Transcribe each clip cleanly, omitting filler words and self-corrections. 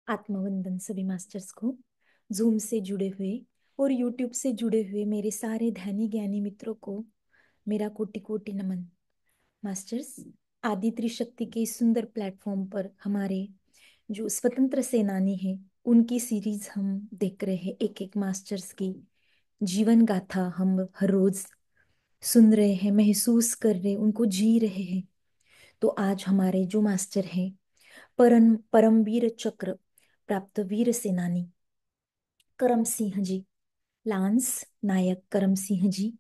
आत्मवंदन सभी मास्टर्स को, जूम से जुड़े हुए और यूट्यूब से जुड़े हुए मेरे सारे ध्यानी ज्ञानी मित्रों को मेरा कोटि कोटि नमन। मास्टर्स, आदि त्रिशक्ति के इस सुंदर प्लेटफॉर्म पर हमारे जो स्वतंत्र सेनानी हैं उनकी सीरीज हम देख रहे हैं। एक एक मास्टर्स की जीवन गाथा हम हर रोज सुन रहे हैं, महसूस कर रहे हैं, उनको जी रहे हैं। तो आज हमारे जो मास्टर हैं, परमवीर चक्र प्राप्त वीर सेनानी करम सिंह जी, लांस नायक करम सिंह जी,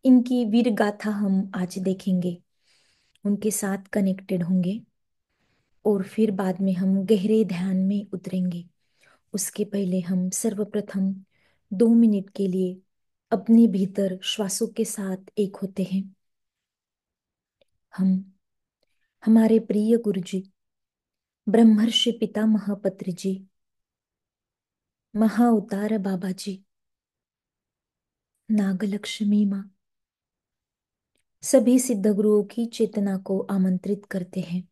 इनकी वीर गाथा हम आज देखेंगे, उनके साथ कनेक्टेड होंगे और फिर बाद में हम गहरे ध्यान में उतरेंगे। उसके पहले हम सर्वप्रथम 2 मिनट के लिए अपने भीतर श्वासों के साथ एक होते हैं। हम हमारे प्रिय गुरु जी, ब्रह्मर्षि पितामह पत्री जी, महाअवतार बाबा जी, नागलक्ष्मी माँ, सभी सिद्ध गुरुओं की चेतना को आमंत्रित करते हैं।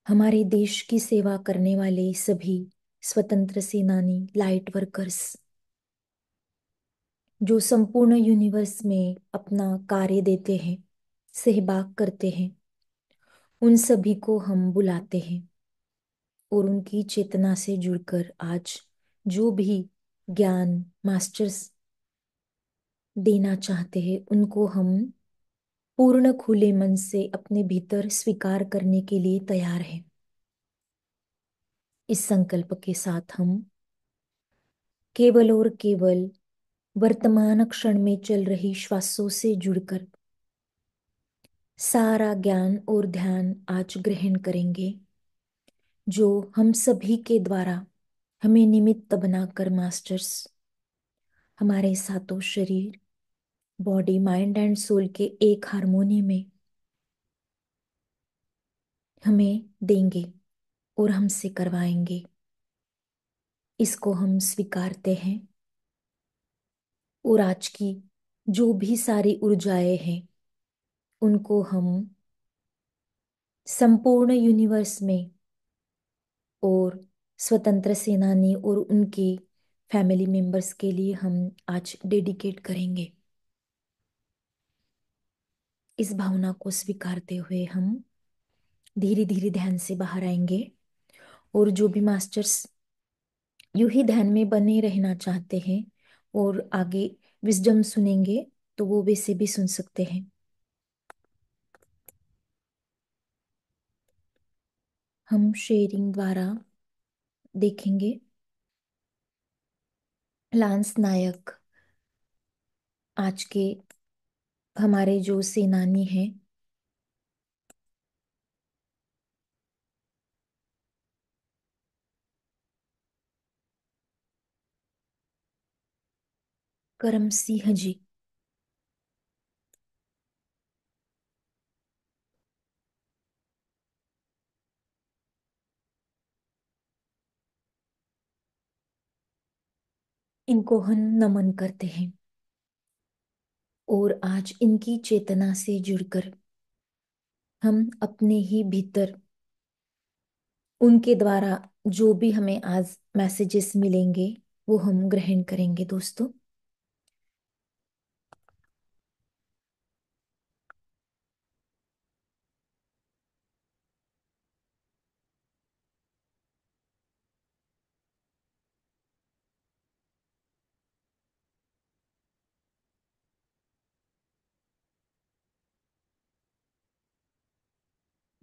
हमारे देश की सेवा करने वाले सभी स्वतंत्र सेनानी, लाइट वर्कर्स, जो संपूर्ण यूनिवर्स में अपना कार्य देते हैं, सहभाग करते हैं, उन सभी को हम बुलाते हैं और उनकी चेतना से जुड़कर आज जो भी ज्ञान मास्टर्स देना चाहते हैं उनको हम पूर्ण खुले मन से अपने भीतर स्वीकार करने के लिए तैयार हैं। इस संकल्प के साथ हम केवल और केवल वर्तमान क्षण में चल रही श्वासों से जुड़कर सारा ज्ञान और ध्यान आज ग्रहण करेंगे, जो हम सभी के द्वारा हमें निमित्त बनाकर मास्टर्स हमारे सातों शरीर, बॉडी, माइंड एंड सोल के एक हारमोनी में हमें देंगे और हमसे करवाएंगे। इसको हम स्वीकारते हैं और आज की जो भी सारी ऊर्जाएं हैं उनको हम संपूर्ण यूनिवर्स में और स्वतंत्र सेनानी और उनकी फैमिली मेंबर्स के लिए हम आज डेडिकेट करेंगे। इस भावना को स्वीकारते हुए हम धीरे धीरे ध्यान से बाहर आएंगे और जो भी मास्टर्स यूं ही ध्यान में बने रहना चाहते हैं और आगे विजडम सुनेंगे तो वो वैसे भी सुन सकते हैं। हम शेयरिंग द्वारा देखेंगे लांस नायक, आज के हमारे जो सेनानी हैं, करम सिंह जी। इनको हम नमन करते हैं और आज इनकी चेतना से जुड़कर हम अपने ही भीतर उनके द्वारा जो भी हमें आज मैसेजेस मिलेंगे वो हम ग्रहण करेंगे दोस्तों।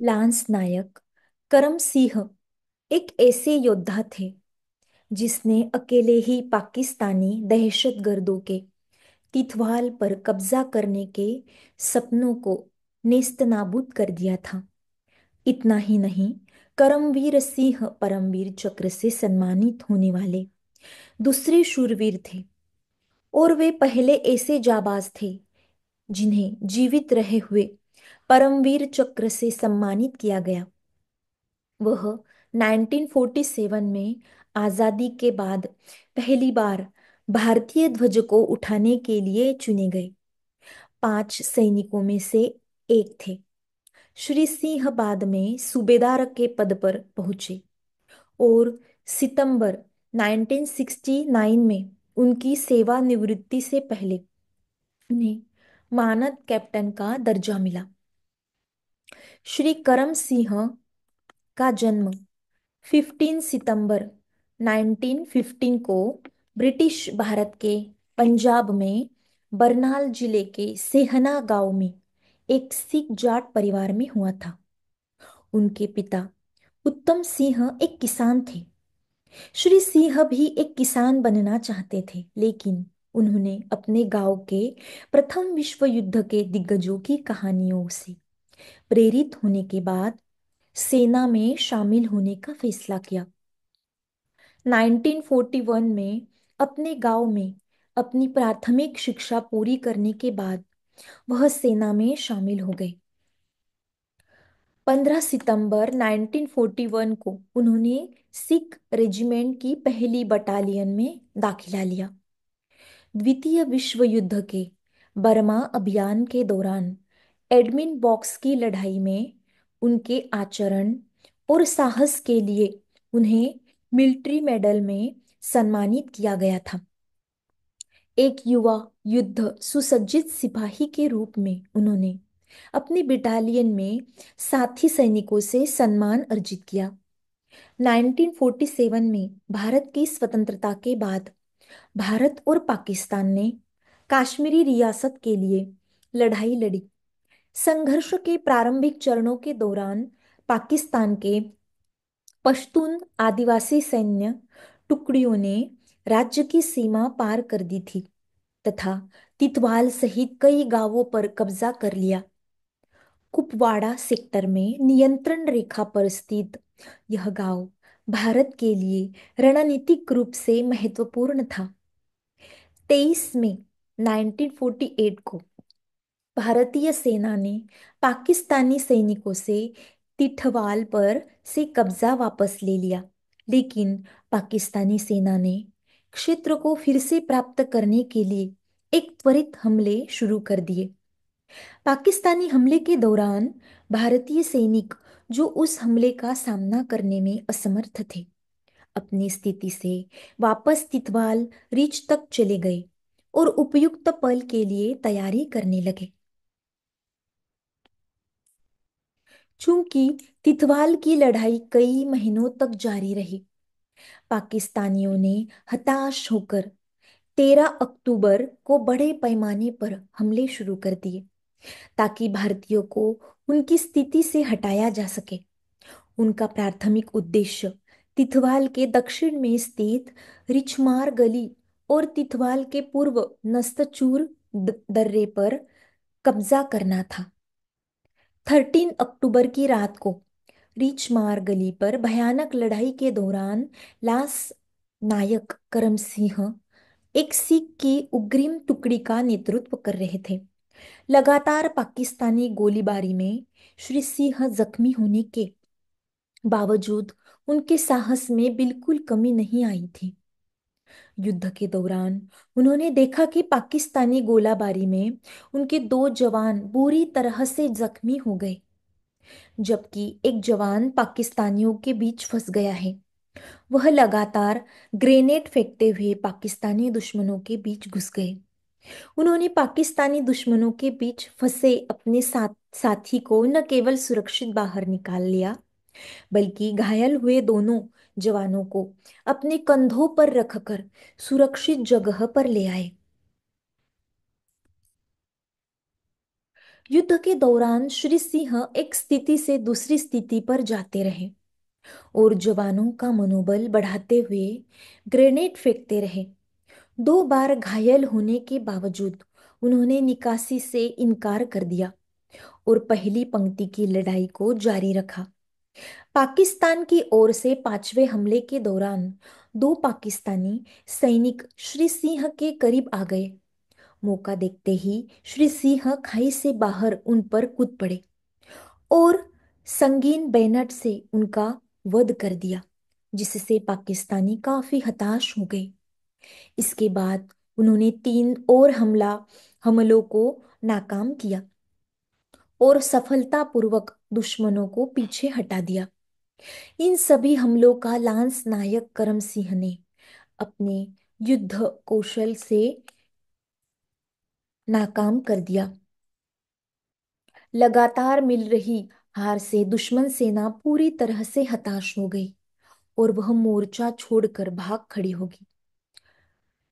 लांस नायक करम सिंह एक ऐसे योद्धा थे जिसने अकेले ही पाकिस्तानी दहशतगर्दों के तिथवाल पर कब्जा करने के सपनों को नेस्तनाबूद कर दिया था। इतना ही नहीं, करमवीर सिंह परमवीर चक्र से सम्मानित होने वाले दूसरे शूरवीर थे और वे पहले ऐसे जाबाज थे जिन्हें जीवित रहे हुए परमवीर चक्र से सम्मानित किया गया। वह 1947 में आजादी के बाद पहली बार भारतीय ध्वज को उठाने के लिए चुने गए 5 सैनिकों में से एक थे। श्री सिंह बाद में सूबेदार के पद पर पहुंचे और सितंबर 1969 में उनकी सेवानिवृत्ति से पहले उन्हें मानद कैप्टन का दर्जा मिला। श्री करम सिंह का जन्म 15 सितंबर 1915 को ब्रिटिश भारत के पंजाब में बरनाल जिले के सेहना गांव में एक सिख जाट परिवार में हुआ था। उनके पिता उत्तम सिंह एक किसान थे। श्री सिंह भी एक किसान बनना चाहते थे, लेकिन उन्होंने अपने गांव के प्रथम विश्व युद्ध के दिग्गजों की कहानियों से प्रेरित होने के बाद सेना में शामिल होने का फैसला किया। 1941 में अपने गांव में अपनी प्राथमिक शिक्षा पूरी करने के बाद वह सेना में शामिल हो गए। 15 सितंबर 1941 को उन्होंने सिख रेजिमेंट की पहली बटालियन में दाखिला लिया। द्वितीय विश्व युद्ध के बर्मा अभियान के दौरान एडमिन बॉक्स की लड़ाई में उनके आचरण और साहस के लिए उन्हें मिलिट्री मेडल में सम्मानित किया गया था। एक युवा युद्ध सुसज्जित सिपाही के रूप में उन्होंने अपनी बटालियन में साथी सैनिकों से सम्मान अर्जित किया। 1947 में भारत की स्वतंत्रता के बाद भारत और पाकिस्तान ने कश्मीरी रियासत के लिए लड़ाई लड़ी। संघर्ष के प्रारंभिक चरणों के दौरान पाकिस्तान के पश्तून आदिवासी सैन्य टुकड़ियों ने राज्य की सीमा पार कर दी थी तथा तितवाल सहित कई गांवों पर कब्जा कर लिया। कुपवाड़ा सेक्टर में नियंत्रण रेखा पर स्थित यह गांव भारत के लिए रणनीतिक रूप से महत्वपूर्ण था। 23 मई 1948 को भारतीय सेना ने पाकिस्तानी सैनिकों से तिठवाल पर से कब्जा वापस ले लिया, लेकिन पाकिस्तानी सेना ने क्षेत्र को फिर से प्राप्त करने के लिए एक त्वरित हमले शुरू कर दिए। पाकिस्तानी हमले के दौरान भारतीय सैनिक जो उस हमले का सामना करने में असमर्थ थे, अपनी स्थिति से वापस तितवाल रिज तक चले गए और उपयुक्त पल के लिए तैयारी करने लगे। चूंकि तितवाल की लड़ाई कई महीनों तक जारी रही, पाकिस्तानियों ने हताश होकर 13 अक्टूबर को बड़े पैमाने पर हमले शुरू कर दिए ताकि भारतीयों को उनकी स्थिति से हटाया जा सके। उनका प्राथमिक उद्देश्य तिथवाल के दक्षिण में स्थित रिछमार गली और तिथवाल के पूर्व नस्तचूर दर्रे पर कब्जा करना था। 13 अक्टूबर की रात को रिछमार गली पर भयानक लड़ाई के दौरान लांस नायक करम सिंह एक सिख की उग्रीम टुकड़ी का नेतृत्व कर रहे थे। लगातार पाकिस्तानी गोलीबारी में श्री सिंह जख्मी होने के बावजूद उनके साहस में बिल्कुल कमी नहीं आई थी। युद्ध के दौरान उन्होंने देखा कि पाकिस्तानी गोलाबारी में उनके दो जवान बुरी तरह से जख्मी हो गए, जबकि एक जवान पाकिस्तानियों के बीच फंस गया है। वह लगातार ग्रेनेड फेंकते हुए पाकिस्तानी दुश्मनों के बीच घुस गए। उन्होंने पाकिस्तानी दुश्मनों के बीच फंसे अपने साथी को न केवल सुरक्षित बाहर निकाल लिया, बल्कि घायल हुए दोनों जवानों को अपने कंधों पर रखकर सुरक्षित जगह पर ले आए। युद्ध के दौरान श्री सिंह एक स्थिति से दूसरी स्थिति पर जाते रहे और जवानों का मनोबल बढ़ाते हुए ग्रेनेड फेंकते रहे। 2 बार घायल होने के बावजूद उन्होंने निकासी से इनकार कर दिया और पहली पंक्ति की लड़ाई को जारी रखा। पाकिस्तान की ओर से 5वें हमले के दौरान 2 पाकिस्तानी सैनिक श्री सिंह के करीब आ गए। मौका देखते ही श्री सिंह खाई से बाहर उन पर कूद पड़े और संगीन बैनट से उनका वध कर दिया, जिससे पाकिस्तानी काफी हताश हो गए। इसके बाद उन्होंने 3 और हमलों को नाकाम किया और सफलतापूर्वक दुश्मनों को पीछे हटा दिया। इन सभी हमलों का लांस नायक करम सिंह ने अपने युद्ध कौशल से नाकाम कर दिया। लगातार मिल रही हार से दुश्मन सेना पूरी तरह से हताश हो गई और वह मोर्चा छोड़कर भाग खड़ी होगी।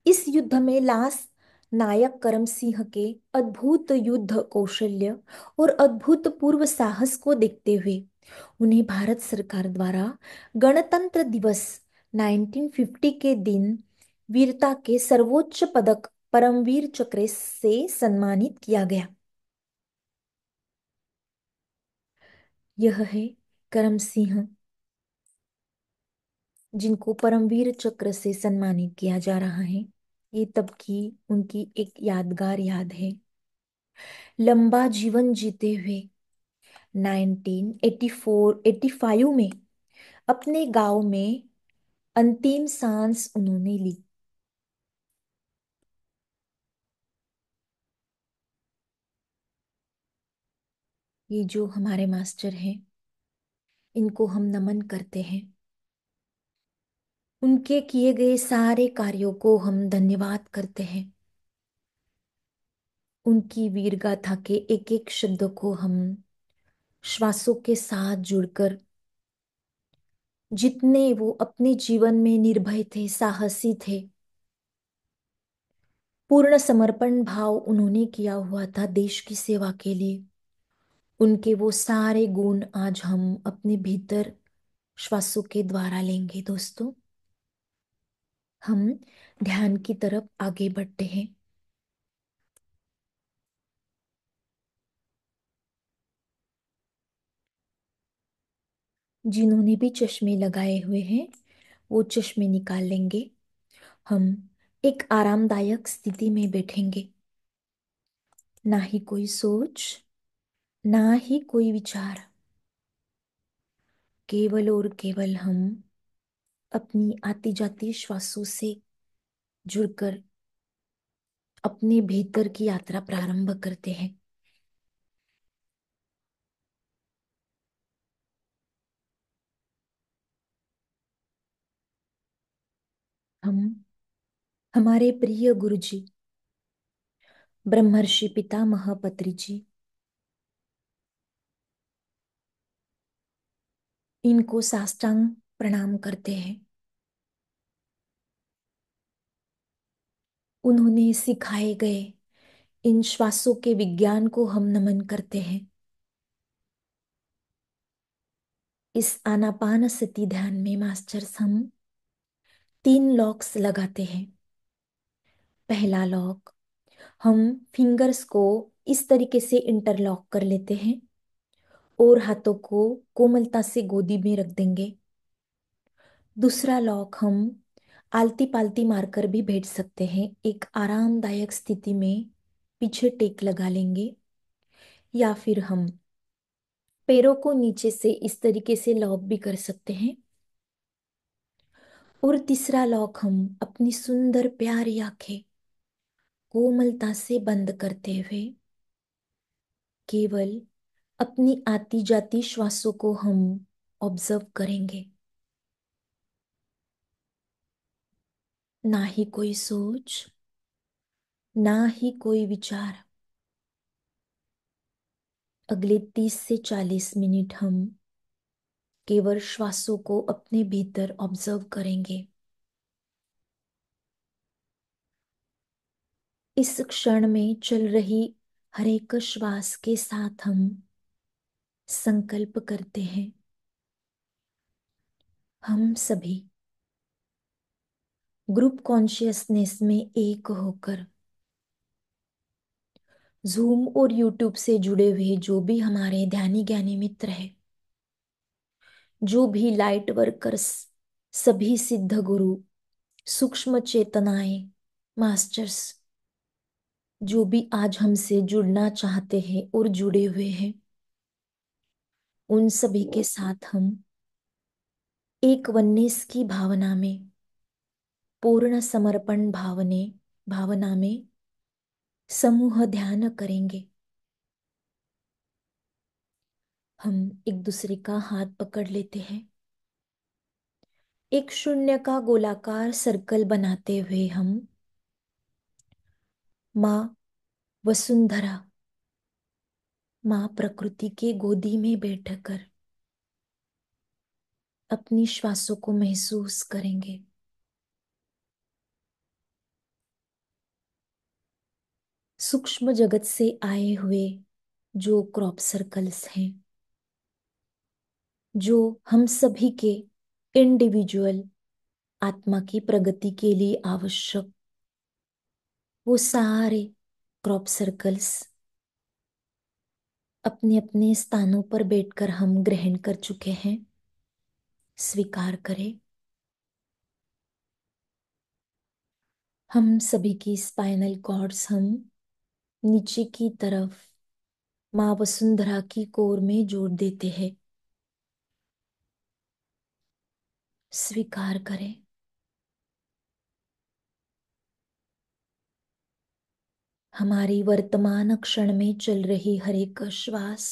इस युद्ध में लांस नायक करम सिंह के अद्भुत युद्ध कौशल्य और अद्भुतपूर्व साहस को देखते हुए उन्हें भारत सरकार द्वारा गणतंत्र दिवस 1950 के दिन वीरता के सर्वोच्च पदक परमवीर चक्र से सम्मानित किया गया। यह है करम सिंह, जिनको परमवीर चक्र से सम्मानित किया जा रहा है। ये तब की उनकी एक यादगार याद है। लंबा जीवन जीते हुए 1984-85 में अपने गांव में अंतिम सांस उन्होंने ली। ये जो हमारे मास्टर हैं, इनको हम नमन करते हैं। उनके किए गए सारे कार्यों को हम धन्यवाद करते हैं। उनकी वीर गाथा के एक एक शब्द को हम श्वासों के साथ जुड़कर, जितने वो अपने जीवन में निर्भय थे, साहसी थे, पूर्ण समर्पण भाव उन्होंने किया हुआ था देश की सेवा के लिए, उनके वो सारे गुण आज हम अपने भीतर श्वासों के द्वारा लेंगे। दोस्तों, हम ध्यान की तरफ आगे बढ़ते हैं। जिन्होंने भी चश्मे लगाए हुए हैं वो चश्मे निकाल लेंगे। हम एक आरामदायक स्थिति में बैठेंगे। ना ही कोई सोच, ना ही कोई विचार, केवल और केवल हम अपनी आती जाती श्वासों से जुड़कर अपने भीतर की यात्रा प्रारंभ करते हैं। हम हमारे प्रिय गुरु जी ब्रह्मर्षि पितामह पत्री जी, इनको साष्टांग प्रणाम करते हैं। उन्होंने सिखाए गए इन श्वासों के विज्ञान को हम नमन करते हैं। इस आनापान सती ध्यान में मास्टर्स हम 3 लॉक्स लगाते हैं। पहला लॉक, हम फिंगर्स को इस तरीके से इंटरलॉक कर लेते हैं और हाथों को कोमलता से गोदी में रख देंगे। दूसरा लॉक, हम आलती पालती मारकर भी बैठ सकते हैं। एक आरामदायक स्थिति में पीछे टेक लगा लेंगे, या फिर हम पैरों को नीचे से इस तरीके से लॉक भी कर सकते हैं। और तीसरा लॉक, हम अपनी सुंदर प्यारी आंखें कोमलता से बंद करते हुए केवल अपनी आती जाती श्वासों को हम ऑब्जर्व करेंगे। ना ही कोई सोच, ना ही कोई विचार। अगले 30 से 40 मिनट हम केवल श्वासों को अपने भीतर ऑब्जर्व करेंगे। इस क्षण में चल रही हर एक श्वास के साथ हम संकल्प करते हैं, हम सभी ग्रुप कॉन्शियसनेस में एक होकर जूम और यूट्यूब से जुड़े हुए जो भी हमारे ध्यानी ज्ञानी मित्र हैं, जो भी लाइट वर्कर्स, सभी सिद्ध गुरु, सूक्ष्म चेतनाएं, मास्टर्स, जो भी आज हमसे जुड़ना चाहते हैं और जुड़े हुए हैं, उन सभी के साथ हम एक वननेस की भावना में, पूर्ण समर्पण भावना में समूह ध्यान करेंगे। हम एक दूसरे का हाथ पकड़ लेते हैं। एक शून्य का गोलाकार सर्कल बनाते हुए हम माँ वसुंधरा, माँ प्रकृति के गोदी में बैठकर अपनी श्वासों को महसूस करेंगे। सूक्ष्म जगत से आए हुए जो क्रॉप सर्कल्स हैं, जो हम सभी के इंडिविजुअल आत्मा की प्रगति के लिए आवश्यक, वो सारे क्रॉप सर्कल्स अपने अपने स्थानों पर बैठकर हम ग्रहण कर चुके हैं। स्वीकार करें। हम सभी की स्पाइनल कॉर्ड्स हम नीचे की तरफ माँ वसुंधरा की कोर में जोड़ देते हैं। स्वीकार करें। हमारी वर्तमान क्षण में चल रही हर एक श्वास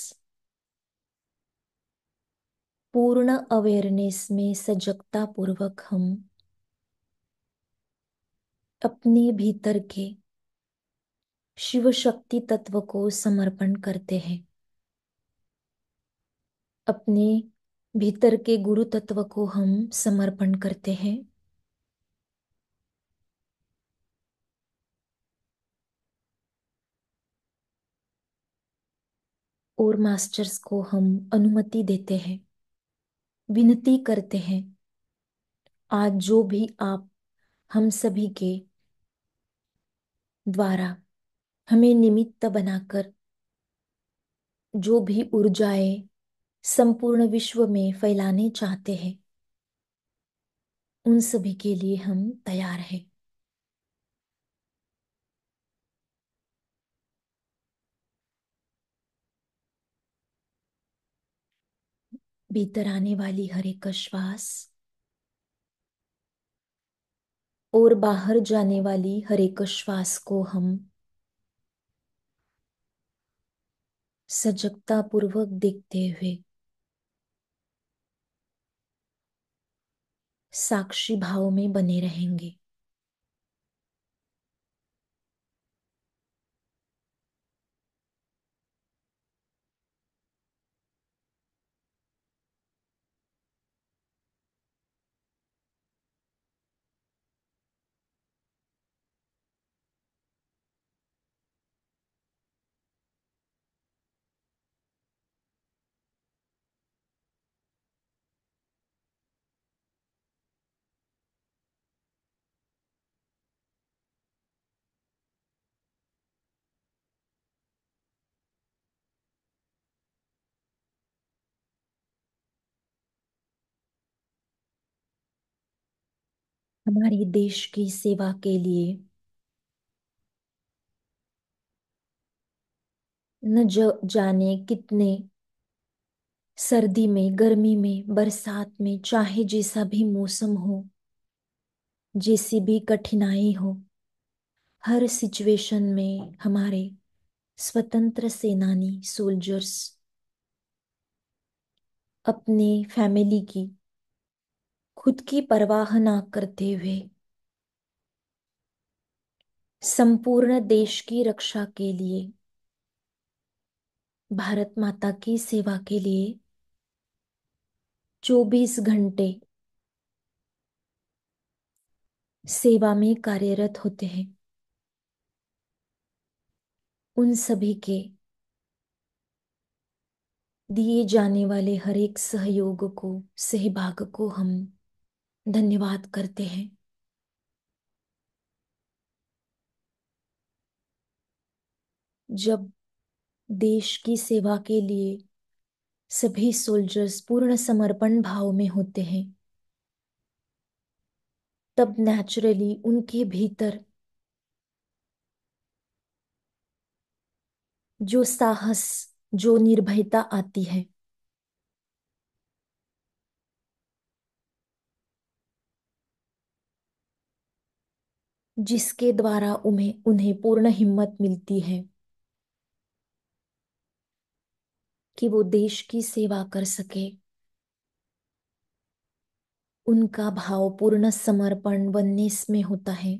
पूर्ण अवेयरनेस में सजगता पूर्वक हम अपने भीतर के शिव शक्ति तत्व को समर्पण करते हैं। अपने भीतर के गुरु तत्व को हम समर्पण करते हैं। और मास्टर्स को हम अनुमति देते हैं, विनती करते हैं, आज जो भी आप हम सभी के द्वारा हमें निमित्त बनाकर जो भी ऊर्जाएं संपूर्ण विश्व में फैलाने चाहते हैं, उन सभी के लिए हम तैयार हैं। भीतर आने वाली हर एक श्वास और बाहर जाने वाली हर एक श्वास को हम सजगता पूर्वक देखते हुए साक्षी भाव में बने रहेंगे। हमारी देश की सेवा के लिए जाने कितने सर्दी में, गर्मी में, बरसात में, चाहे जैसा भी मौसम हो, जैसी भी कठिनाई हो, हर सिचुएशन में हमारे स्वतंत्र सेनानी सोल्जर्स अपने फैमिली की, खुद की परवाह ना करते हुए संपूर्ण देश की रक्षा के लिए, भारत माता की सेवा के लिए 24 घंटे सेवा में कार्यरत होते हैं। उन सभी के दिए जाने वाले हर एक सहयोग को, सहभाग को हम धन्यवाद करते हैं। जब देश की सेवा के लिए सभी सोल्जर्स पूर्ण समर्पण भाव में होते हैं, तब नेचुरली उनके भीतर जो साहस, जो निर्भयता आती है, जिसके द्वारा उन्हें उन्हें पूर्ण हिम्मत मिलती है कि वो देश की सेवा कर सके। उनका भाव पूर्ण समर्पण वननेस में होता है।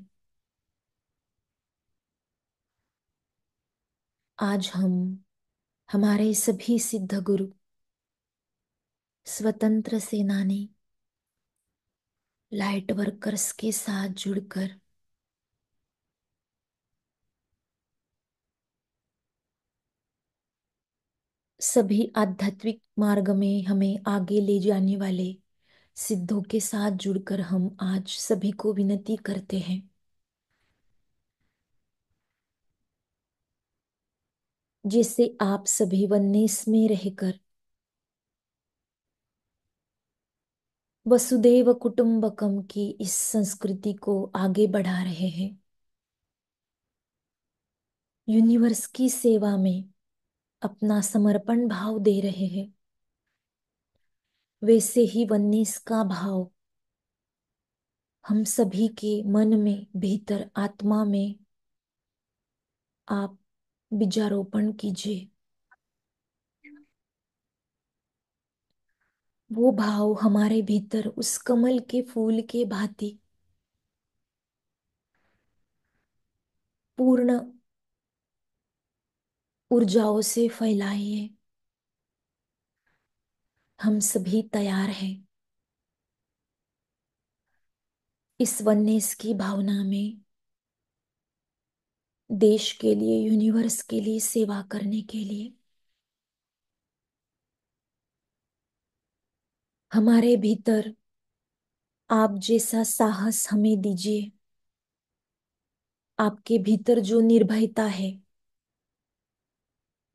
आज हम हमारे सभी सिद्ध गुरु, स्वतंत्र सेनानी, लाइट वर्कर्स के साथ जुड़कर सभी आध्यात्मिक मार्ग में हमें आगे ले जाने वाले सिद्धों के साथ जुड़कर हम आज सभी को विनती करते हैं, जैसे आप सभी वननेस में रहकर वसुदेव कुटुंबकम की इस संस्कृति को आगे बढ़ा रहे हैं, यूनिवर्स की सेवा में अपना समर्पण भाव दे रहे हैं, वैसे ही वननेस का भाव हम सभी के मन में, भीतर आत्मा में आप बीजारोपण कीजिए। वो भाव हमारे भीतर उस कमल के फूल के भांति पूर्ण ऊर्जाओं से फैलाइए। हम सभी तैयार हैं इस वननेस की भावना में देश के लिए, यूनिवर्स के लिए सेवा करने के लिए। हमारे भीतर आप जैसा साहस हमें दीजिए। आपके भीतर जो निर्भयता है,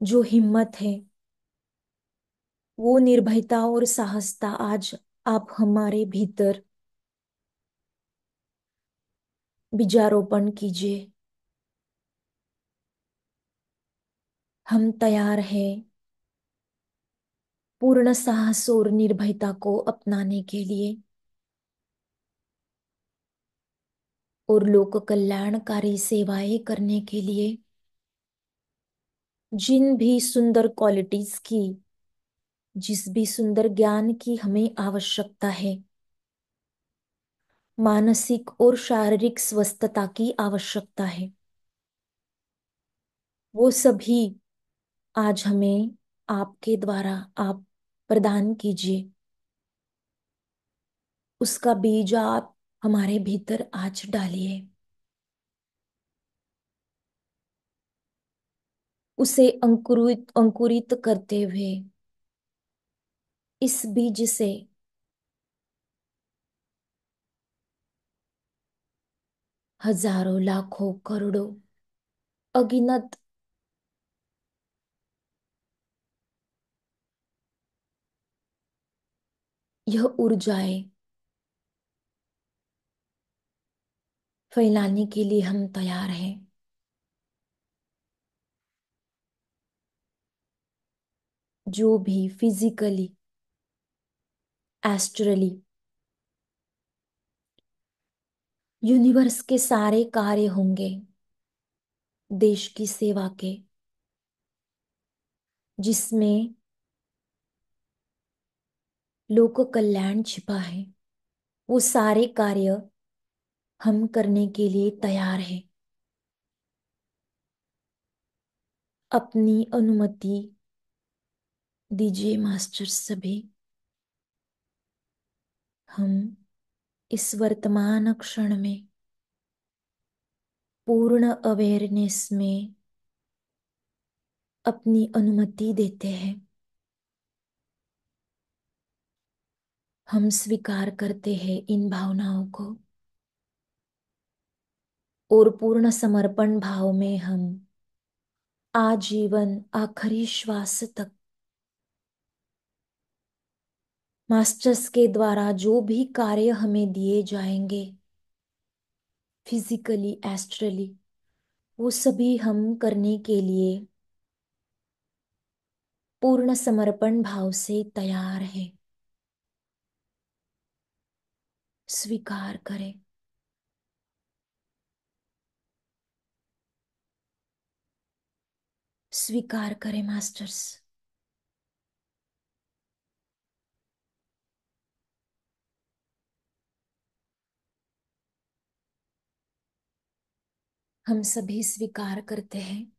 जो हिम्मत है, वो निर्भयता और साहसता आज आप हमारे भीतर बीजारोपण कीजिए। हम तैयार हैं पूर्ण साहस और निर्भयता को अपनाने के लिए और लोक कल्याणकारी सेवाएं करने के लिए। जिन भी सुंदर क्वालिटीज की, जिस भी सुंदर ज्ञान की हमें आवश्यकता है, मानसिक और शारीरिक स्वस्थता की आवश्यकता है, वो सभी आज हमें आपके द्वारा आप प्रदान कीजिए। उसका बीज आप हमारे भीतर आज डालिए। उसे अंकुरित अंकुरित करते हुए इस बीज से हजारों, लाखों, करोड़ों, अगिनत यह ऊर्जाएं फैलाने के लिए हम तैयार हैं। जो भी फिजिकली, एस्ट्रली यूनिवर्स के सारे कार्य होंगे देश की सेवा के, जिसमें लोक कल्याण छिपा है, वो सारे कार्य हम करने के लिए तैयार हैं। अपनी अनुमति दीजिए मास्टर सभी। हम इस वर्तमान क्षण में पूर्ण अवेयरनेस में अपनी अनुमति देते हैं। हम स्वीकार करते हैं इन भावनाओं को और पूर्ण समर्पण भाव में हम आजीवन आखिरी श्वास तक मास्टर्स के द्वारा जो भी कार्य हमें दिए जाएंगे, फिजिकली, एस्ट्रली, वो सभी हम करने के लिए पूर्ण समर्पण भाव से तैयार है। स्वीकार करें। स्वीकार करें मास्टर्स। हम सभी स्वीकार करते हैं।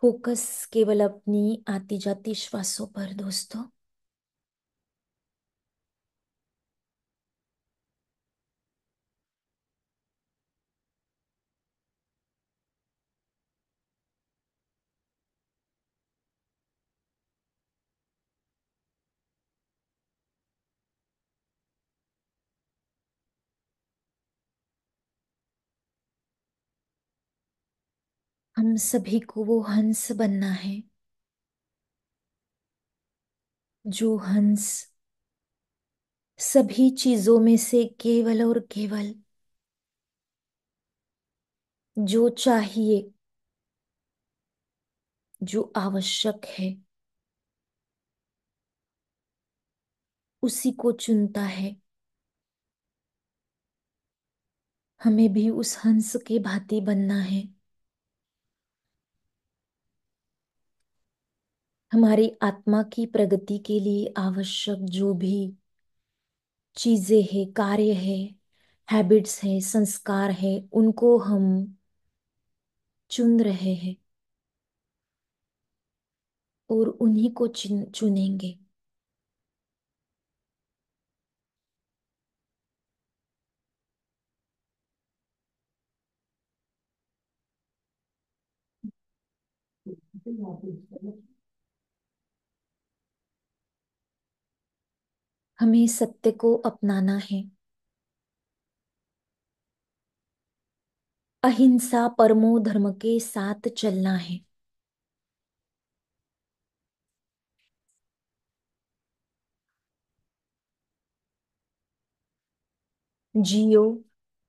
फोकस केवल अपनी आती जाती श्वासों पर दोस्तों। हम सभी को वो हंस बनना है, जो हंस सभी चीजों में से केवल और केवल जो चाहिए, जो आवश्यक है, उसी को चुनता है। हमें भी उस हंस के भांति बनना है। हमारी आत्मा की प्रगति के लिए आवश्यक जो भी चीजें हैं, कार्य है, हैबिट्स है, संस्कार है, उनको हम चुन रहे हैं और उन्हीं को चुनेंगे। हमें सत्य को अपनाना है। अहिंसा परमो धर्म के साथ चलना है। जियो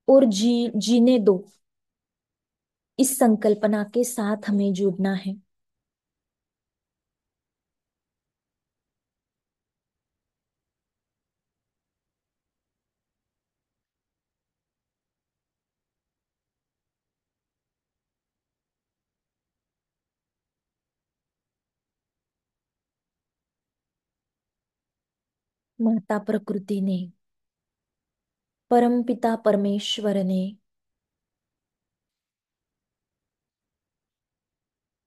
और जीने दो, इस संकल्पना के साथ हमें जुड़ना है। माता प्रकृति ने, परमपिता परमेश्वर ने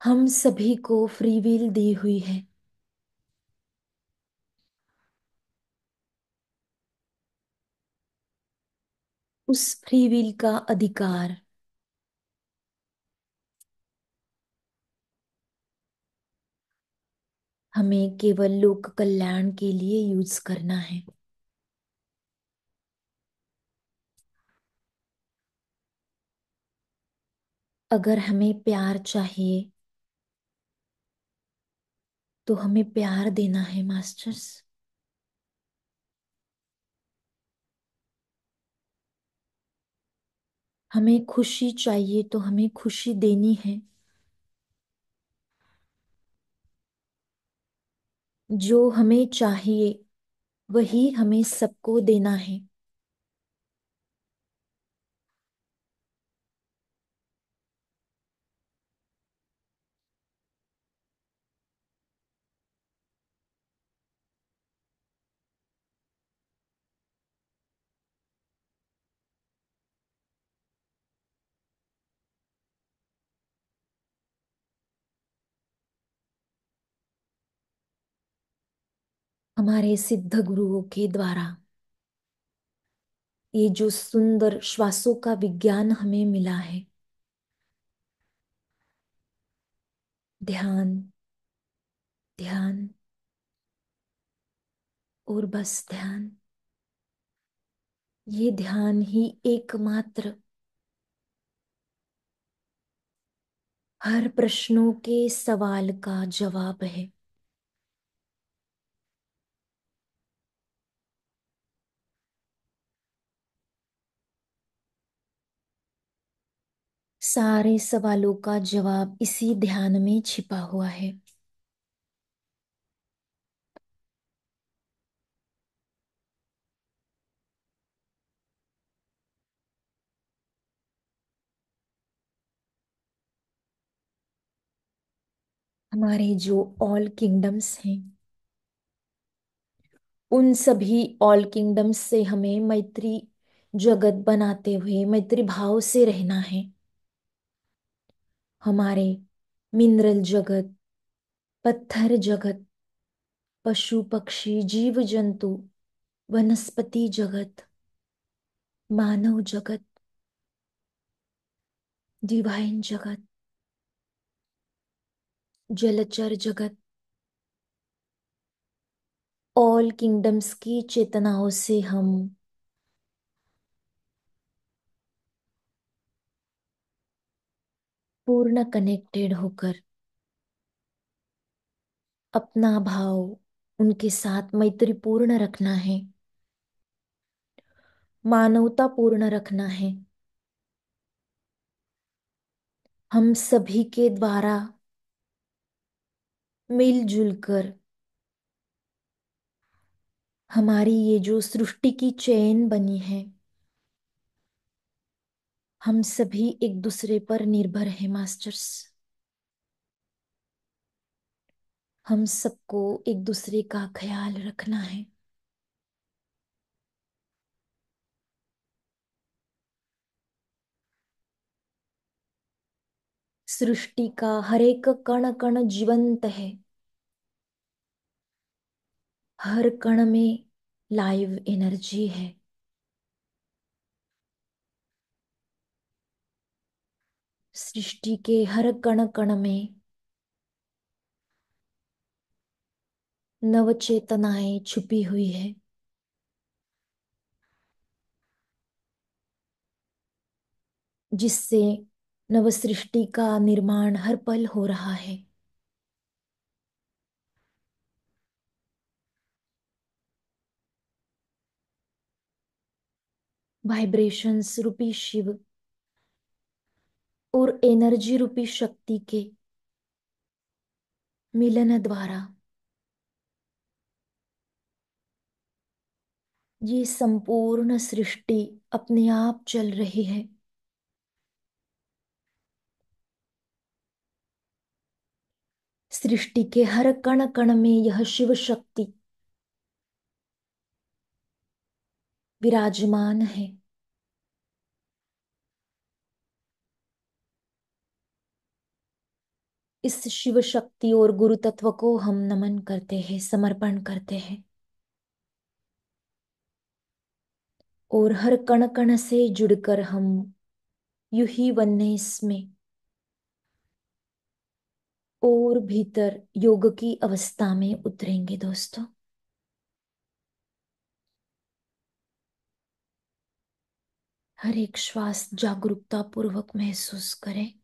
हम सभी को फ्री विल दी हुई है। उस फ्री विल का अधिकार हमें केवल लोक कल्याण के लिए यूज करना है। अगर हमें प्यार चाहिए तो हमें प्यार देना है मास्टर्स। हमें खुशी चाहिए तो हमें खुशी देनी है। जो हमें चाहिए वही हमें सबको देना है। हमारे सिद्ध गुरुओं के द्वारा ये जो सुंदर श्वासों का विज्ञान हमें मिला है, ध्यान, ध्यान और बस ध्यान। ये ध्यान ही एकमात्र हर प्रश्नों के सवाल का जवाब है। सारे सवालों का जवाब इसी ध्यान में छिपा हुआ है। हमारे जो ऑल किंगडम्स हैं, उन सभी ऑल किंगडम्स से हमें मैत्री जगत बनाते हुए मैत्री भाव से रहना है। हमारे मिनरल जगत, पत्थर जगत, पशु पक्षी जीव जंतु, वनस्पति जगत, मानव जगत, डिवाइन जगत, जलचर जगत, ऑल किंगडम्स की चेतनाओं से हम पूर्ण कनेक्टेड होकर अपना भाव उनके साथ मैत्रीपूर्ण रखना है, मानवतापूर्ण रखना है। हम सभी के द्वारा मिलजुल कर हमारी ये जो सृष्टि की चेन बनी है, हम सभी एक दूसरे पर निर्भर हैं मास्टर्स। हम सबको एक दूसरे का ख्याल रखना है। सृष्टि का हर एक कण कण जीवंत है। हर कण में लाइव एनर्जी है। सृष्टि के हर कण कण में नव चेतनाएं छुपी हुई है, जिससे नव सृष्टि का निर्माण हर पल हो रहा है। वाइब्रेशंस रूपी शिव और एनर्जी रूपी शक्ति के मिलन द्वारा ये संपूर्ण सृष्टि अपने आप चल रही है। सृष्टि के हर कण कण में यह शिव शक्ति विराजमान है। इस शिव शक्ति और गुरु तत्व को हम नमन करते हैं, समर्पण करते हैं। और हर कण कण से जुड़कर हम यूं ही वननेस में और भीतर योग की अवस्था में उतरेंगे दोस्तों। हर एक श्वास जागरूकता पूर्वक महसूस करें।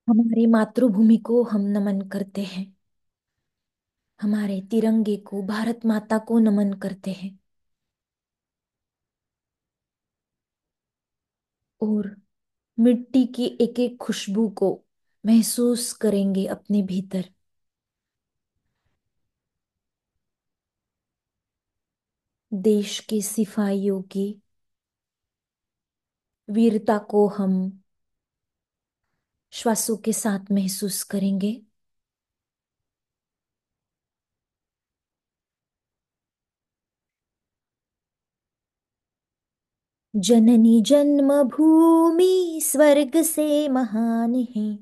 हमारी मातृभूमि को हम नमन करते हैं। हमारे तिरंगे को, भारत माता को नमन करते हैं। और मिट्टी की एक एक खुशबू को महसूस करेंगे अपने भीतर। देश के सिपाहियों की वीरता को हम श्वासों के साथ महसूस करेंगे। जननी जन्मभूमि स्वर्ग से महान है।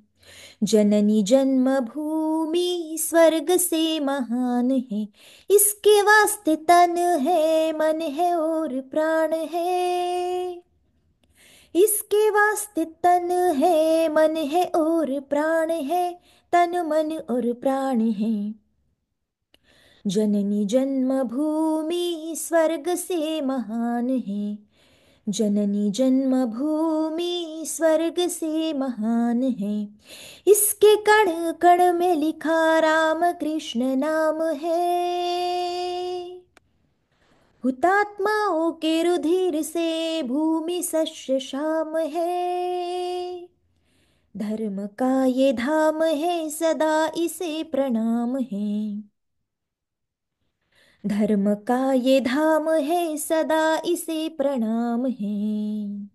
जननी जन्मभूमि स्वर्ग से महान है। इसके वास्ते तन है, मन है और प्राण है। इसके वास्ते तन है, मन है और प्राण है। तन मन और प्राण है। जननी जन्मभूमि स्वर्ग से महान है। जननी जन्मभूमि स्वर्ग से महान है। इसके कण कण में लिखा राम कृष्ण नाम है। हुतात्माओं के रुधिर से भूमि शस्य श्याम है। धर्म का ये धाम है, सदा इसे प्रणाम है। धर्म का ये धाम है, सदा इसे प्रणाम है।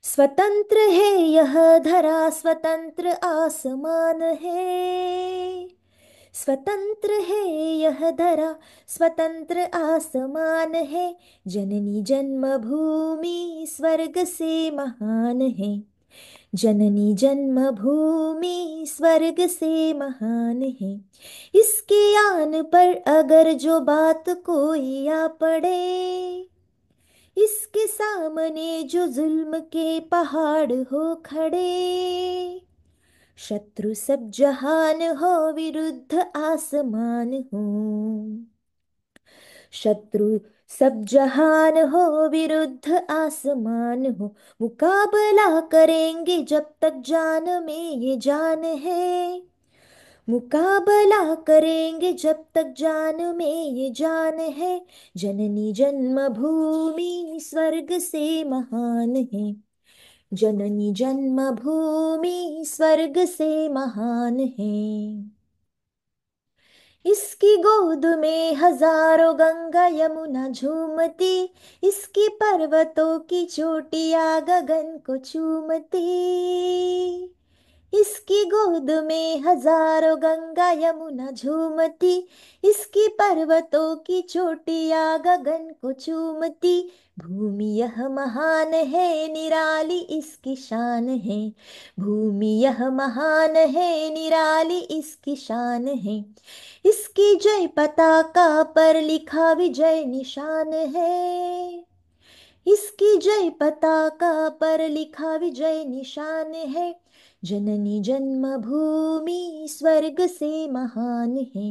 स्वतंत्र है यह धरा, स्वतंत्र आसमान है। स्वतंत्र है यह धरा, स्वतंत्र आसमान है। जननी जन्मभूमि स्वर्ग से महान है। जननी जन्मभूमि स्वर्ग से महान है। इसके आन पर अगर जो बात कोई आ पड़े, इसके सामने जो जुल्म के पहाड़ हो खड़े, शत्रु सब जहान हो विरुद्ध आसमान हो। शत्रु सब जहान हो विरुद्ध आसमान हो। मुकाबला करेंगे जब तक जान में ये जान है। मुकाबला करेंगे जब तक जान में ये जान है। जननी जन्मभूमि स्वर्ग से महान है। जननी जन्मभूमि स्वर्ग से महान है। इसकी गोद में हजारों गंगा यमुना झूमती, इसकी पर्वतों की चोटियां गगन को चूमती। इसकी गोद में हजारों गंगा यमुना झूमती, इसकी पर्वतों की चोटियां गगन को चूमती। भूमि यह महान है, निराली इसकी शान है। भूमि यह महान है, निराली इसकी शान है। इसकी जय पताका पर लिखा विजय निशान है। इसकी जय पताका पर लिखा विजय निशान है। जननी जन्मभूमि स्वर्ग से महान है।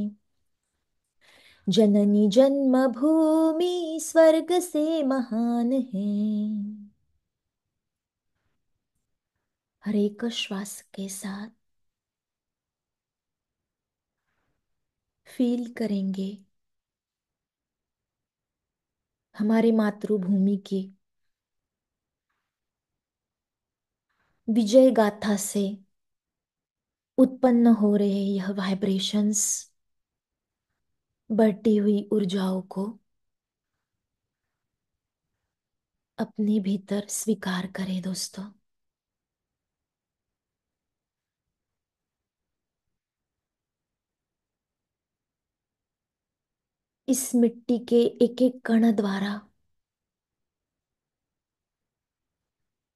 जननी जन्मभूमि स्वर्ग से महान है। हर एक श्वास के साथ फील करेंगे हमारी मातृभूमि की विजय गाथा से उत्पन्न हो रहे यह वाइब्रेशंस, बढ़ती हुई ऊर्जाओं को अपने भीतर स्वीकार करें दोस्तों। इस मिट्टी के एक एक कण द्वारा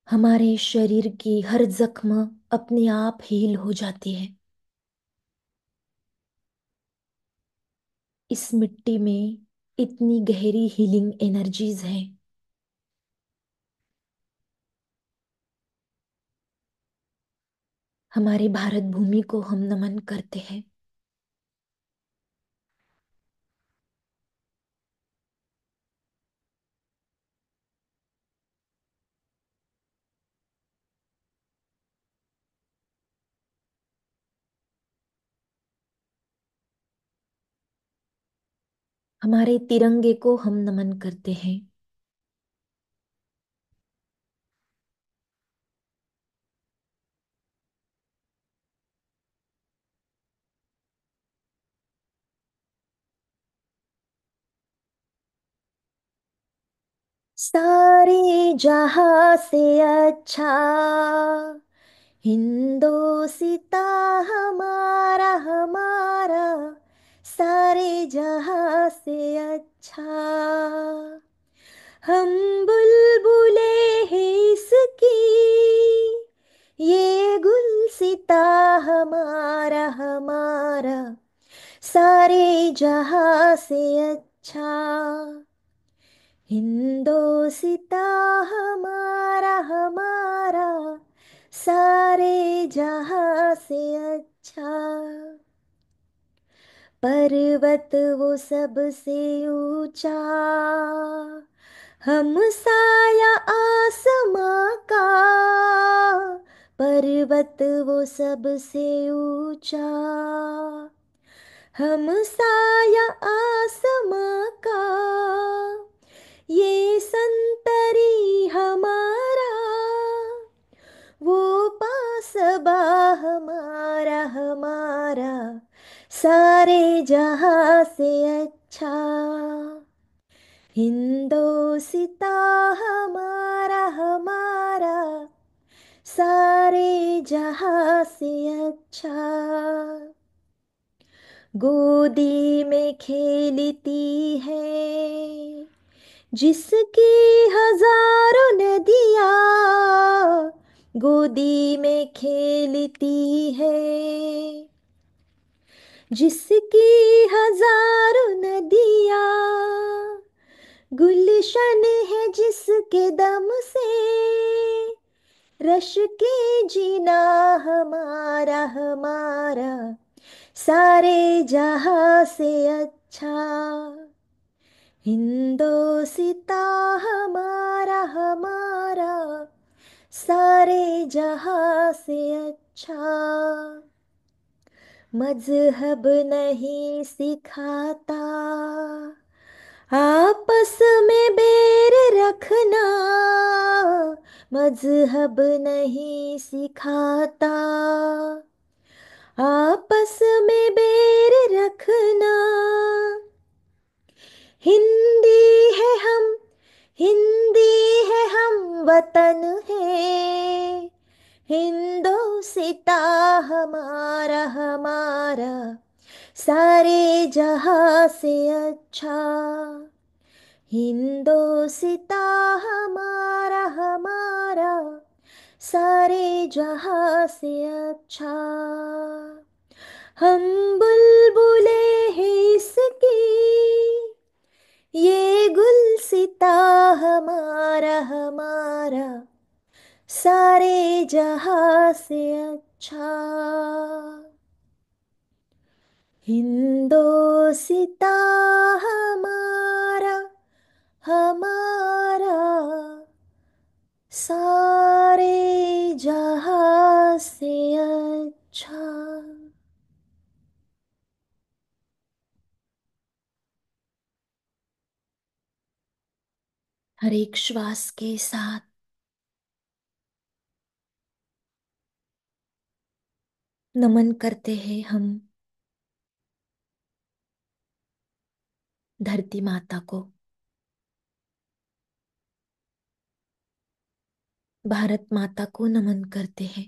हमारे शरीर की हर जख्म अपने आप हील हो जाती है। इस मिट्टी में इतनी गहरी हीलिंग एनर्जीज हैं। हमारी भारत भूमि को हम नमन करते हैं। हमारे तिरंगे को हम नमन करते हैं। सारे जहां से अच्छा हिंदोसिता हमारा हमारा, सारे जहां से अच्छा। हम बुलबुले हैं इसकी, ये गुलसिता हमारा हमारा, सारे जहां से अच्छा। हिंदोसिता हमारा हमारा, सारे जहां से अच्छा। पर्वत वो सबसे ऊंचा, हम साया आसमां का। पर्वत वो सबसे ऊंचा, हम साया आसमां का। ये संतरी हमारा, वो जहां से अच्छा हिंदोसिता हमारा हमारा सारे जहां से अच्छा। गोदी में खेलती है जिसकी हजारों नदियाँ, गोदी में खेलती है जिसकी हजारों नदियाँ, गुलशन है जिसके दम से रश के जीना हमारा हमारा सारे जहां से अच्छा। हिंदोसिता हमारा हमारा सारे जहां से अच्छा। मजहब नहीं सिखाता आपस में बैर रखना, मजहब नहीं सिखाता आपस में बैर रखना। हिंदी है हम, हिंदी है हम, वतन है हिंदोसिता हमारा हमारा सारे जहां से अच्छा। हिंदोसिता हमारा हमारा सारे जहां से अच्छा। हम बुलबुले हैं इसकी, ये गुलसिता हमारा हमारा सारे जहां से अच्छा। हिंदोसिता हमारा हमारा सारे जहां से अच्छा। हर एक श्वास के साथ नमन करते हैं हम धरती माता को, भारत माता को नमन करते हैं।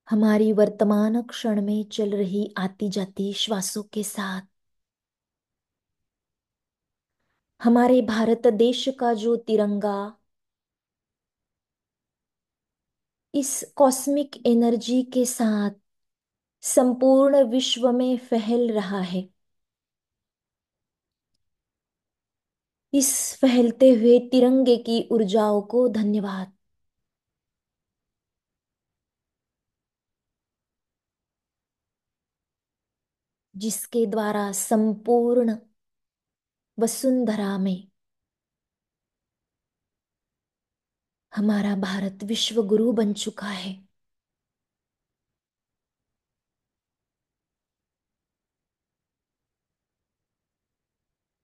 हमारी वर्तमान क्षण में चल रही आती जाती श्वासों के साथ हमारे भारत देश का जो तिरंगा इस कॉस्मिक एनर्जी के साथ संपूर्ण विश्व में फैल रहा है। इस फैलते हुए तिरंगे की ऊर्जाओं को धन्यवाद, जिसके द्वारा संपूर्ण वसुंधरा में हमारा भारत विश्व गुरु बन चुका है।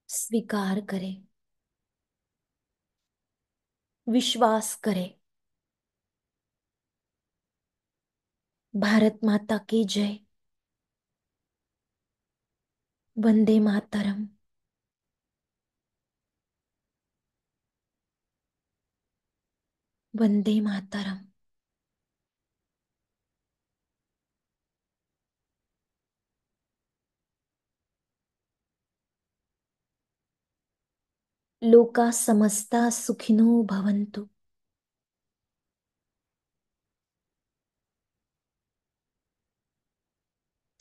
स्वीकार करें, विश्वास करें। भारत माता की जय। वंदे मातरम। वंदे मातरम। लोका समस्ता सुखिनो भवन्तु।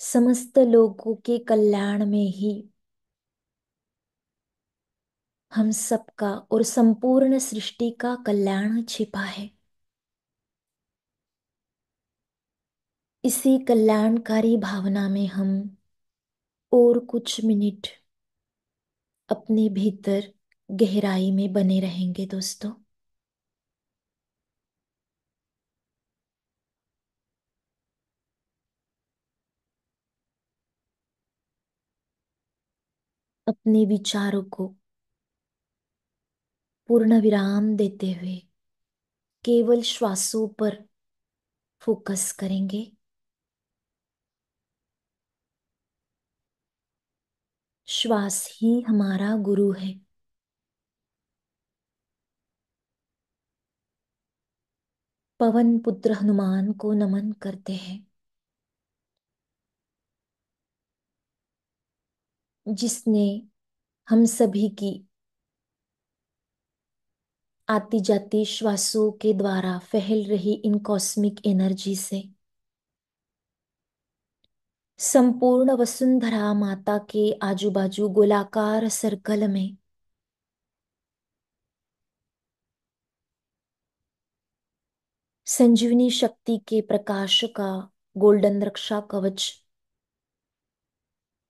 समस्त लोगों के कल्याण में ही हम सबका और संपूर्ण सृष्टि का कल्याण छिपा है। इसी कल्याणकारी भावना में हम और कुछ मिनट अपने भीतर गहराई में बने रहेंगे दोस्तों। अपने विचारों को पूर्ण विराम देते हुए केवल श्वासों पर फोकस करेंगे। श्वास ही हमारा गुरु है। पवन पुत्र हनुमान को नमन करते हैं, जिसने हम सभी की आती जाती श्वासों के द्वारा फैल रही इन कॉस्मिक एनर्जी से संपूर्ण वसुंधरा माता के आजू बाजू गोलाकार सर्कल में संजीवनी शक्ति के प्रकाश का गोल्डन रक्षा कवच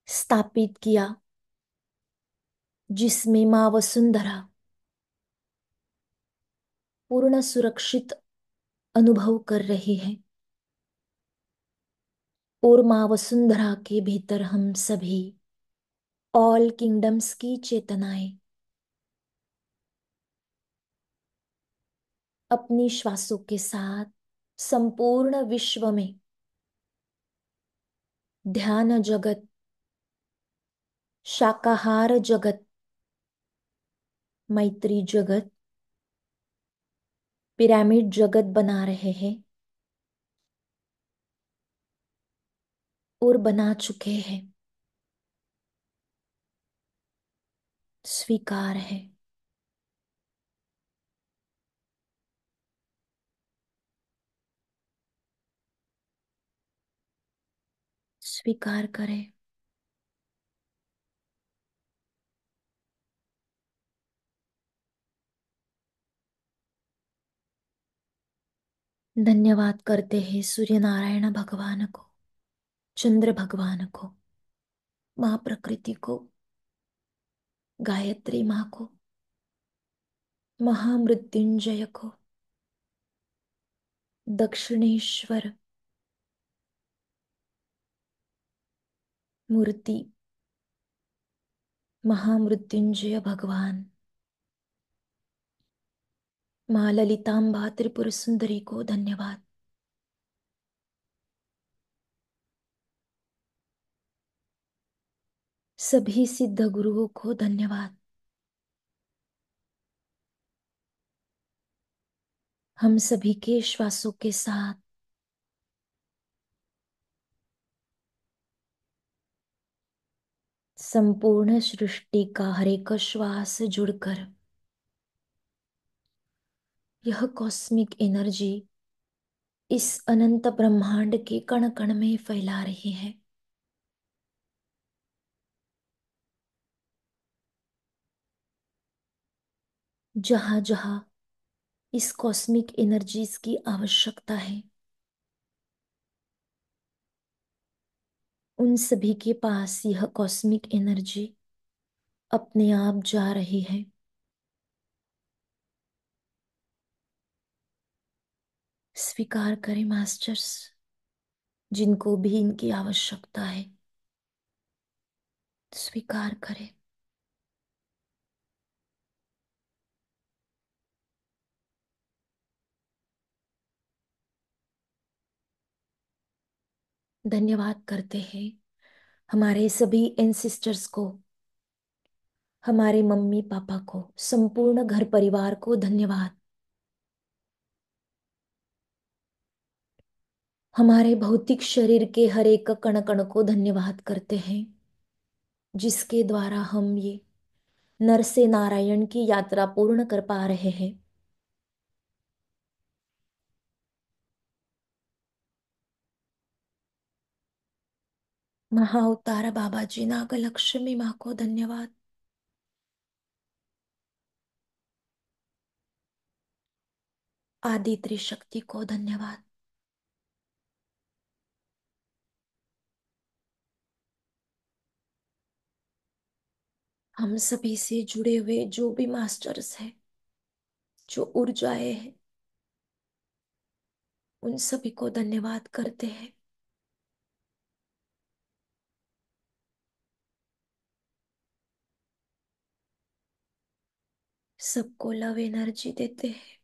स्थापित किया, जिसमें मां वसुंधरा पूर्ण सुरक्षित अनुभव कर रही है। और मां वसुंधरा के भीतर हम सभी ऑल किंगडम्स की चेतनाएं अपनी श्वासों के साथ संपूर्ण विश्व में ध्यान जगत, शाकाहार जगत, मैत्री जगत, पिरामिड जगत बना रहे हैं और बना चुके हैं। स्वीकार है। स्वीकार करें। धन्यवाद करते हैं सूर्य नारायण भगवान को, चंद्र भगवान को, माँ प्रकृति को, गायत्री माँ को, महामृत्युंजय को, दक्षिणेश्वर मूर्ति महामृत्युंजय भगवान, माँ ललितांबा त्रिपुर सुंदरी को धन्यवाद। सभी सिद्ध गुरुओं को धन्यवाद। हम सभी के श्वासों के साथ संपूर्ण सृष्टि का हर एक श्वास जुड़कर यह कॉस्मिक एनर्जी इस अनंत ब्रह्मांड के कण कण में फैला रही है। जहां जहां इस कॉस्मिक एनर्जीज की आवश्यकता है, उन सभी के पास यह कॉस्मिक एनर्जी अपने आप जा रही है। स्वीकार करें मास्टर्स, जिनको भी इनकी आवश्यकता है। स्वीकार करें। धन्यवाद करते हैं हमारे सभी एंसिस्टर्स को, हमारे मम्मी पापा को, संपूर्ण घर परिवार को धन्यवाद। हमारे भौतिक शरीर के हर एक कण कण को धन्यवाद करते हैं, जिसके द्वारा हम ये नर से नारायण की यात्रा पूर्ण कर पा रहे हैं। महाअवतार बाबा जी नागलक्ष्मी माँ को धन्यवाद। आदि त्रिशक्ति को धन्यवाद। हम सभी से जुड़े हुए जो भी मास्टर्स हैं, जो ऊर्जाएं हैं, उन सभी को धन्यवाद करते हैं। सबको लव एनर्जी देते हैं।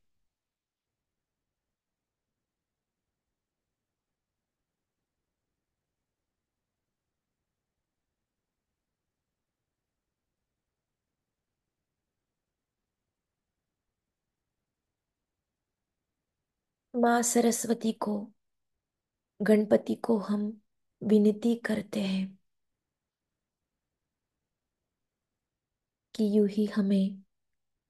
माँ सरस्वती को, गणपति को हम विनती करते हैं कि यूं ही हमें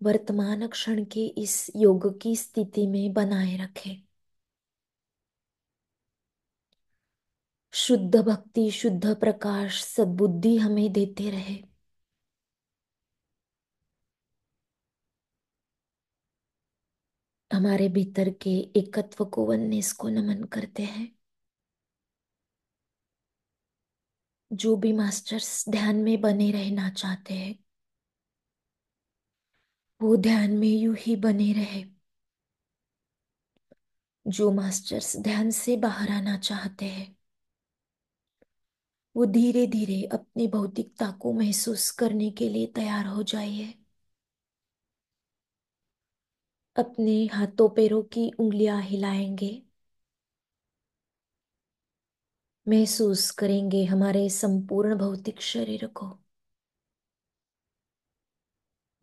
वर्तमान क्षण के इस योग की स्थिति में बनाए रखे। शुद्ध भक्ति, शुद्ध प्रकाश, सद्बुद्धि हमें देते रहे। हमारे भीतर के एकत्व को, वननेस को नमन करते हैं। जो भी मास्टर्स ध्यान में बने रहना चाहते हैं, वो ध्यान में यूं ही बने रहे। जो मास्टर्स ध्यान से बाहर आना चाहते हैं, वो धीरे धीरे अपनी भौतिकता को महसूस करने के लिए तैयार हो जाइए। अपने हाथों पैरों की उंगलियां हिलाएंगे, महसूस करेंगे हमारे संपूर्ण भौतिक शरीर को।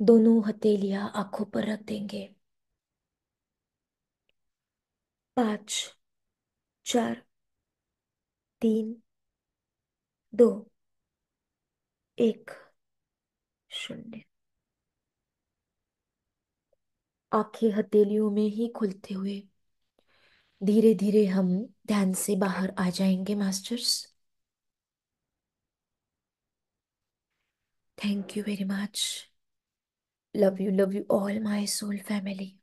दोनों हथेलियां आंखों पर रख देंगे। 5, 4, 3, 2, 1, 0। आंखें हथेलियों में ही खुलते हुए धीरे धीरे हम ध्यान से बाहर आ जाएंगे masters. Thank you very much. Love you all my soul family.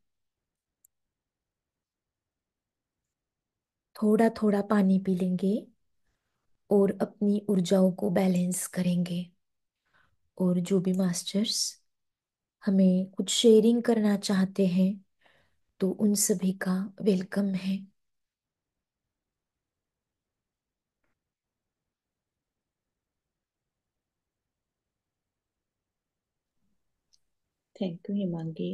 थोड़ा थोड़ा पानी पी लेंगे और अपनी ऊर्जाओं को बैलेंस करेंगे। और जो भी मास्टर्स हमें कुछ शेयरिंग करना चाहते हैं, तो उन सभी का वेलकम है। Thank you Himangi.